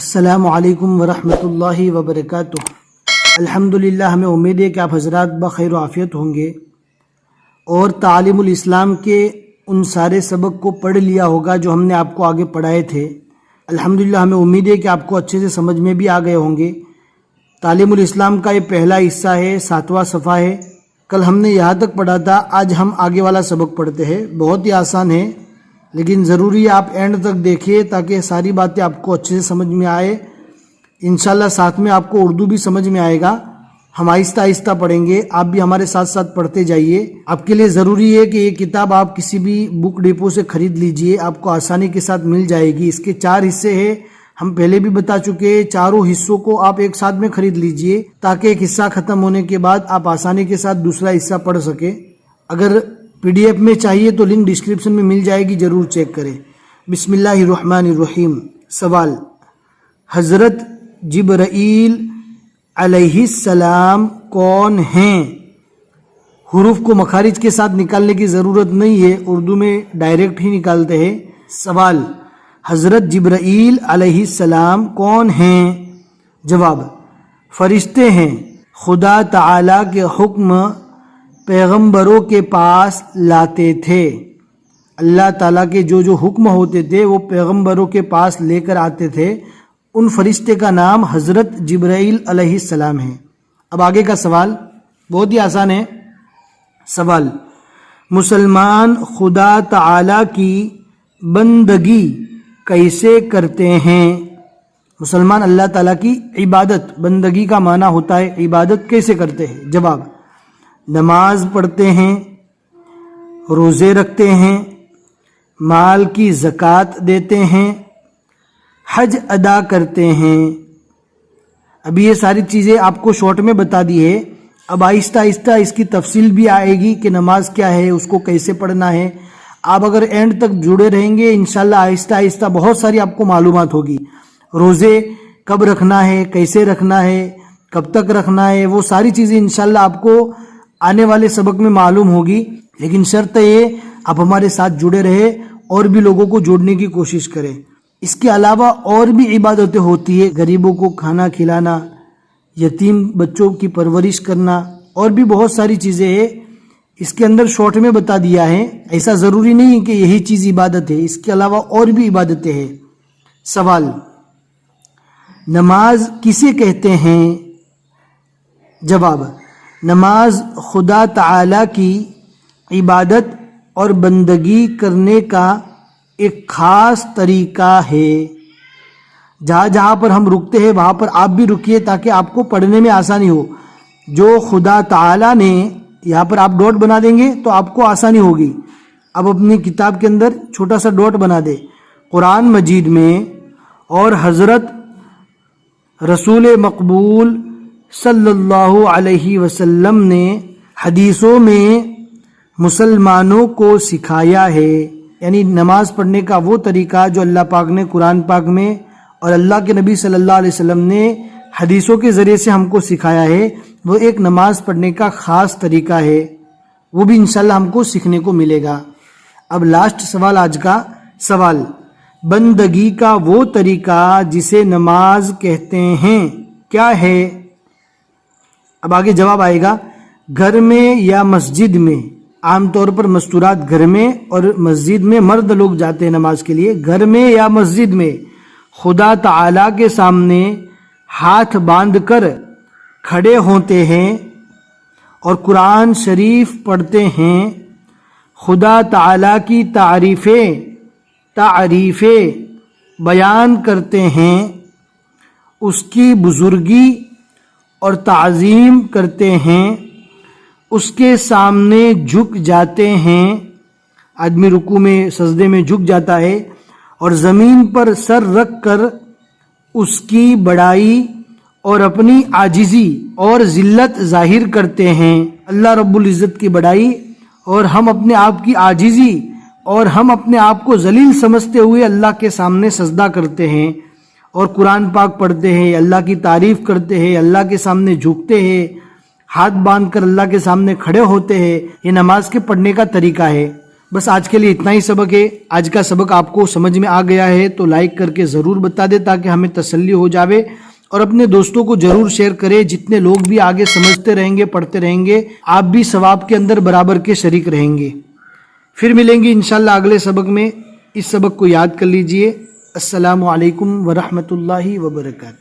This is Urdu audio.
السلام علیکم ورحمۃ اللہ وبرکاتہ۔ الحمدللہ، ہمیں امید ہے کہ آپ حضرات بخیر و عافیت ہوں گے اور تعلیم الاسلام کے ان سارے سبق کو پڑھ لیا ہوگا جو ہم نے آپ کو آگے پڑھائے تھے۔ الحمدللہ، ہمیں امید ہے کہ آپ کو اچھے سے سمجھ میں بھی آ گئے ہوں گے۔ تعلیم الاسلام کا یہ پہلا حصہ ہے، 7واں صفحہ ہے۔ کل ہم نے یہاں تک پڑھا تھا، آج ہم آگے والا سبق پڑھتے ہیں۔ بہت ہی آسان ہے، لیکن ضروری ہے آپ اینڈ تک دیکھیے تاکہ ساری باتیں آپ کو اچھے سے سمجھ میں آئے۔ انشاءاللہ ساتھ میں آپ کو اردو بھی سمجھ میں آئے گا۔ ہم آہستہ آہستہ پڑھیں گے، آپ بھی ہمارے ساتھ ساتھ پڑھتے جائیے۔ آپ کے لیے ضروری ہے کہ یہ کتاب آپ کسی بھی بک ڈپو سے خرید لیجئے، آپ کو آسانی کے ساتھ مل جائے گی۔ اس کے 4 حصے ہیں، ہم پہلے بھی بتا چکے ہیں۔ چاروں حصوں کو آپ ایک ساتھ میں خرید لیجئے تاکہ ایک حصہ ختم ہونے کے بعد آپ آسانی کے ساتھ دوسرا حصہ پڑھ سکیں۔ اگر PDF میں چاہیے تو لنک ڈسکرپشن میں مل جائے گی، ضرور چیک کریں۔ بسم اللہ الرحمن الرحیم۔ سوال: حضرت جبرائیل علیہ السلام کون ہیں؟ حروف کو مخارج کے ساتھ نکالنے کی ضرورت نہیں ہے، اردو میں ڈائریکٹ ہی نکالتے ہیں۔ سوال: حضرت جبرائیل علیہ السلام کون ہیں؟ جواب: فرشتے ہیں، خدا تعالی کے حکم پیغمبروں کے پاس لاتے تھے۔ اللہ تعالیٰ کے جو حکم ہوتے تھے وہ پیغمبروں کے پاس لے کر آتے تھے۔ ان فرشتے کا نام حضرت جبرائیل علیہ السلام ہے۔ اب آگے کا سوال بہت ہی آسان ہے۔ سوال: مسلمان خدا تعالیٰ کی بندگی کیسے کرتے ہیں؟ مسلمان اللہ تعالیٰ کی عبادت، بندگی کا معنی ہوتا ہے عبادت، کیسے کرتے ہیں؟ جواب: نماز پڑھتے ہیں، روزے رکھتے ہیں، مال کی زکوٰۃ دیتے ہیں، حج ادا کرتے ہیں۔ ابھی یہ ساری چیزیں آپ کو شارٹ میں بتا دی ہے، اب آہستہ آہستہ اس کی تفصیل بھی آئے گی کہ نماز کیا ہے، اس کو کیسے پڑھنا ہے۔ آپ اگر اینڈ تک جڑے رہیں گے انشاءاللہ آہستہ آہستہ بہت ساری آپ کو معلومات ہوگی۔ روزے کب رکھنا ہے، کیسے رکھنا ہے، کب تک رکھنا ہے، وہ ساری چیزیں انشاءاللہ آپ کو آنے والے سبق میں معلوم ہوگی، لیکن شرط یہ آپ ہمارے ساتھ جڑے رہے اور بھی لوگوں کو جوڑنے کی کوشش کریں۔ اس کے علاوہ اور بھی عبادتیں ہوتی ہیں، غریبوں کو کھانا کھلانا، یتیم بچوں کی پرورش کرنا، اور بھی بہت ساری چیزیں ہیں۔ اس کے اندر شارٹ میں بتا دیا ہے، ایسا ضروری نہیں کہ یہی چیز عبادت ہے، اس کے علاوہ اور بھی عبادتیں ہیں۔ سوال: نماز کسے کہتے ہیں؟ جواب: نماز خدا تعالی کی عبادت اور بندگی کرنے کا ایک خاص طریقہ ہے۔ جہاں جہاں پر ہم رکتے ہیں وہاں پر آپ بھی رکیے تاکہ آپ کو پڑھنے میں آسانی ہو۔ جو خدا تعالی نے، یہاں پر آپ ڈاٹ بنا دیں گے تو آپ کو آسانی ہوگی۔ اب اپنی کتاب کے اندر چھوٹا سا ڈاٹ بنا دے۔ قرآن مجید میں اور حضرت رسول مقبول صلی اللہ علیہ وسلم نے حدیثوں میں مسلمانوں کو سکھایا ہے، یعنی نماز پڑھنے کا وہ طریقہ جو اللہ پاک نے قرآن پاک میں اور اللہ کے نبی صلی اللہ علیہ وسلم نے حدیثوں کے ذریعے سے ہم کو سکھایا ہے، وہ ایک نماز پڑھنے کا خاص طریقہ ہے۔ وہ بھی انشاءاللہ ہم کو سیکھنے کو ملے گا۔ اب لاسٹ سوال آج کا سوال: بندگی کا وہ طریقہ جسے نماز کہتے ہیں کیا ہے؟ اب آگے جواب آئے گا۔ گھر میں یا مسجد میں، عام طور پر مستورات گھر میں اور مسجد میں مرد لوگ جاتے ہیں نماز کے لیے، گھر میں یا مسجد میں خدا تعالی کے سامنے ہاتھ باندھ کر کھڑے ہوتے ہیں اور قرآن شریف پڑھتے ہیں، خدا تعالی کی تعریفیں بیان کرتے ہیں، اس کی بزرگی اور تعظیم کرتے ہیں، اس کے سامنے جھک جاتے ہیں۔ آدمی رکوع میں سجدے میں جھک جاتا ہے اور زمین پر سر رکھ کر اس کی بڑائی اور اپنی عاجزی اور ذلت ظاہر کرتے ہیں۔ اللہ رب العزت کی بڑائی اور ہم اپنے آپ کی عاجزی اور ہم اپنے آپ کو ذلیل سمجھتے ہوئے اللہ کے سامنے سجدہ کرتے ہیں اور قرآن پاک پڑھتے ہیں، اللہ کی تعریف کرتے ہیں، اللہ کے سامنے جھکتے ہیں، ہاتھ باندھ کر اللہ کے سامنے کھڑے ہوتے ہیں۔ یہ نماز کے پڑھنے کا طریقہ ہے۔ بس آج کے لیے اتنا ہی سبق ہے. آج کا سبق آپ کو سمجھ میں آ گیا ہے تو لائک کر کے ضرور بتا دے تاکہ ہمیں تسلی ہو جاوے, اور اپنے دوستوں کو ضرور شیئر کرے. جتنے لوگ بھی آگے سمجھتے رہیں گے, پڑھتے رہیں گے, آپ بھی ثواب کے اندر برابر کے شریک رہیں گے. پھر ملیں گے انشاءاللہ اگلے سبق میں. اس سبق کو یاد کر لیجئے. السلام علیکم ورحمۃ اللہ وبرکاتہ.